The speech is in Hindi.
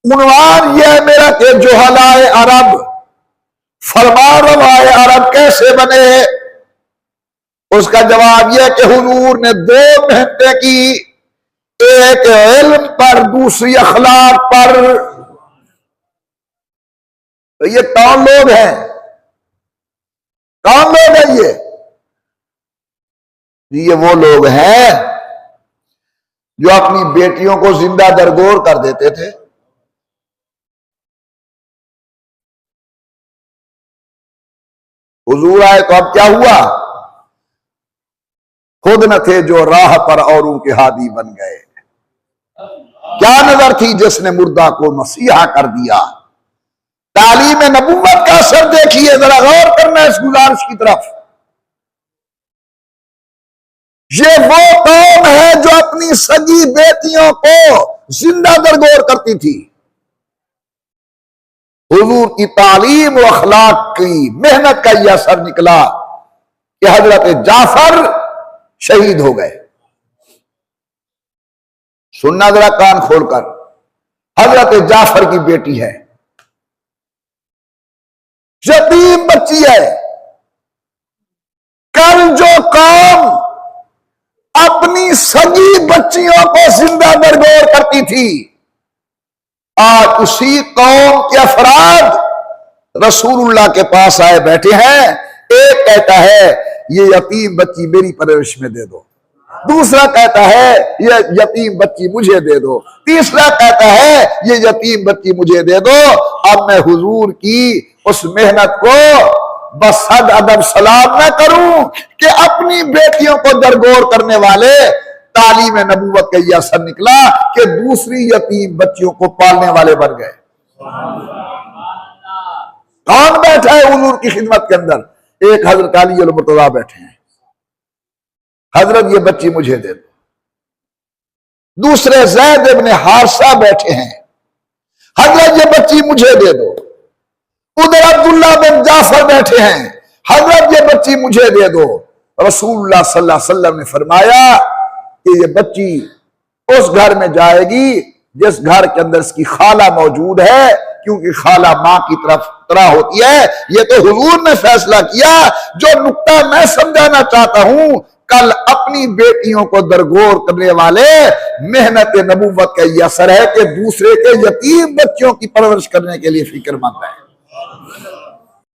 उन्वान यह है मेरा कि जोहलाए अरब, फरमान रवाए अरब कैसे बने। उसका जवाब यह कि हुजूर ने दो मेहनतें की, एक इल्म पर, दूसरी अखलाक पर। तो ये कौन लोग हैं, कौन लोग हैं ये वो लोग हैं जो अपनी बेटियों को जिंदा दरगोर कर देते थे। हुजूर आए तो अब क्या हुआ, खुद न थे जो राह पर औरों के हादी बन गए। क्या नजर थी जिसने मुर्दा को मसीहा कर दिया। तालीम नबुव्वत का असर देखिए, जरा गौर करना इस गुजारिश की तरफ। ये वो कौम है जो अपनी सगी बेटियों को जिंदा दरगोर करती थी। हुजूर की तालीम और अखलाक की मेहनत का यह असर निकला कि हजरत जाफर शहीद हो गए। सुनना जरा कान खोलकर, हजरत जाफर की बेटी है, यतीम बच्ची है। कल जो कौम अपनी सगी बच्चियों को जिंदा दरगोर करती थी, आज उसी कौम के अफराद रसूलुल्लाह के पास आए बैठे हैं। एक कहता है ये यतीम बच्ची मेरी परवरिश में दे दो, दूसरा कहता है ये यतीम बच्ची मुझे दे दो, तीसरा कहता है ये यतीम बच्ची मुझे दे दो। अब मैं हुजूर की उस मेहनत को बस सद अदब सलाम न करूं कि अपनी बेटियों को दरगोर करने वाले तालीम नबूवत का यह असर निकला कि दूसरी यतीम बच्चियों को पालने वाले बन गए। कौन बैठा है हुजूर की खिदमत के अंदर, एक हजरत अली अल मुर्तज़ा बैठे हैं, हजरत ये बच्ची मुझे दे दो। दूसरे ज़ैद इब्न हारिसा बैठे हैं, हजरत ये बच्ची मुझे दे दो। उधर अब्दुल्ला बिन जाफर बैठे हैं, हजरत ये बच्ची मुझे दे दो। रसूलुल्लाह सल्लल्लाहु अलैहि वसल्लम ने फरमाया कि ये बच्ची उस घर में जाएगी जिस घर के अंदर इसकी खाला मौजूद है, क्योंकि खाला मां की तरह होती है। ये तो हुजूर ने फैसला किया। जो नुक्ता मैं समझाना चाहता हूं, कल अपनी बेटियों को दरगोर करने वाले मेहनत नबूवत का यह असर है कि दूसरे के यतीम बच्चों की परवरिश करने के लिए फिक्रमंद है।